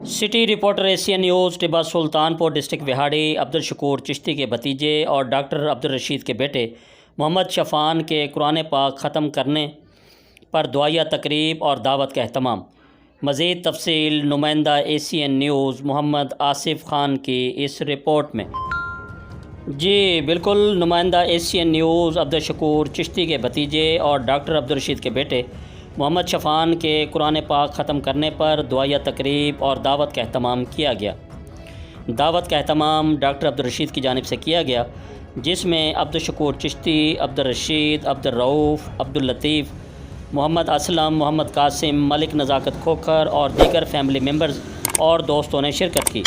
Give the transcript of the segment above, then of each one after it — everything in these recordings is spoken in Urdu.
City reporter Asian news Tibba Sultanpur district Vehari Abdul Shakoor Chishti کے بھتیجے اور ڈاکٹر عبدالرشید کے بیٹے محمد شفان کے قرآن پاک ختم کرنے پر دعائیہ تقریب اور دعوت کا اہتمام۔ مزید تفصیل نمائندہ ایشین نیوز محمد آصف خان کی اس رپورٹ میں۔ جی بالکل، نمائندہ ایشین نیوز عبدالشکور چشتی کے بھتیجے اور ڈاکٹر عبدالرشید کے بیٹے محمد شفان کے قرآن پاک ختم کرنے پر دعائیہ تقریب اور دعوت کا اہتمام کیا گیا۔ دعوت کا اہتمام ڈاکٹر عبدالرشید کی جانب سے کیا گیا، جس میں عبدالشکور چشتی، عبدالرشید، عبدالرؤف، عبداللطیف، محمد اسلم، محمد قاسم، ملک نزاکت کھوکھر اور دیگر فیملی ممبرز اور دوستوں نے شرکت کی۔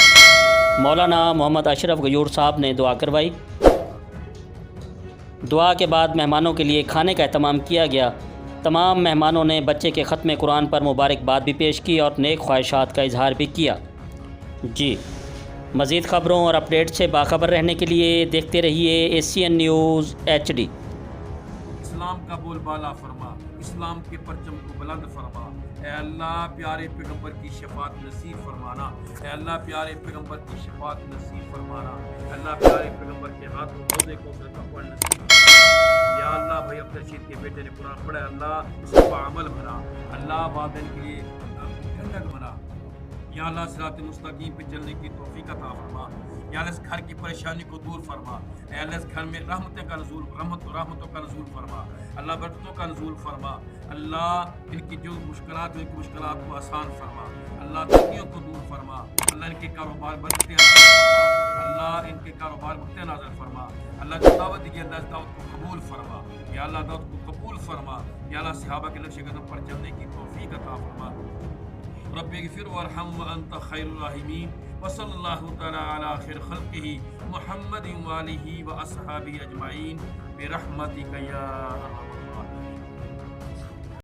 مولانا محمد اشرف غیور صاحب نے دعا کروائی۔ دعا کے بعد مہمانوں کے لیے کھانے کا اہتمام کیا گیا۔ تمام مہمانوں نے بچے کے ختم قرآن پر مبارکباد بھی پیش کی اور نیک خواہشات کا اظہار بھی کیا۔ جی مزید خبروں اور اپڈیٹ سے باخبر رہنے کے لیے دیکھتے رہیے ایشین نیوز HD۔ اسلام کا بول بالا فرما، اسلام کے پرچم کو بلند فرما۔ اے اللہ پیارے پیغمبر کی شفاعت نصیب فرمانا، اے اللہ پیارے پیغمبر کی شفاعت نصیب فرمانا، اے اللہ پیارے پیغمبر کے ہاتھ روزے کو پڑھ نصیب فرمانا۔ یا اللہ بھائی عبدالرشید کے بیٹے نے قرآن پڑھا، اللہ اس کو عمل بنا، اللہ والدین کے لیے جنت بنا۔ یا اللہ صراط مستقیم پہ چلنے کی توفیق عطا فرما۔ یا اللہ اس گھر کی پریشانی کو دور فرما۔ اے اللہ اس گھر میں رحمتوں کا نزول فرما، اللہ برکتوں کا نزول فرما۔ اللہ ان کی جو مشکلات ہیں ان کی مشکلات کو آسان فرما، اللہ تنگیوں کو دور فرما، اللہ ان کے کاروبار برکتیں نازل فرما، اللہ ان کے کاروبار برکتیں نازل فرما، اللہ جو دعوت دی اللہ اس دعوت کو قبول فرما۔ یا اللہ دعوت کو قبول فرما۔ یا اللہ صحابہ کے نقش قدم پر چلنے کی توفیق عطا فرما۔ رب اغفر وارحم وانت خیر الراحمین، وصلی اللہ تعالی علی خیر خلقہ محمد وآلہ واصحابہ اجمعین برحمتک یا ارحم الراحمین۔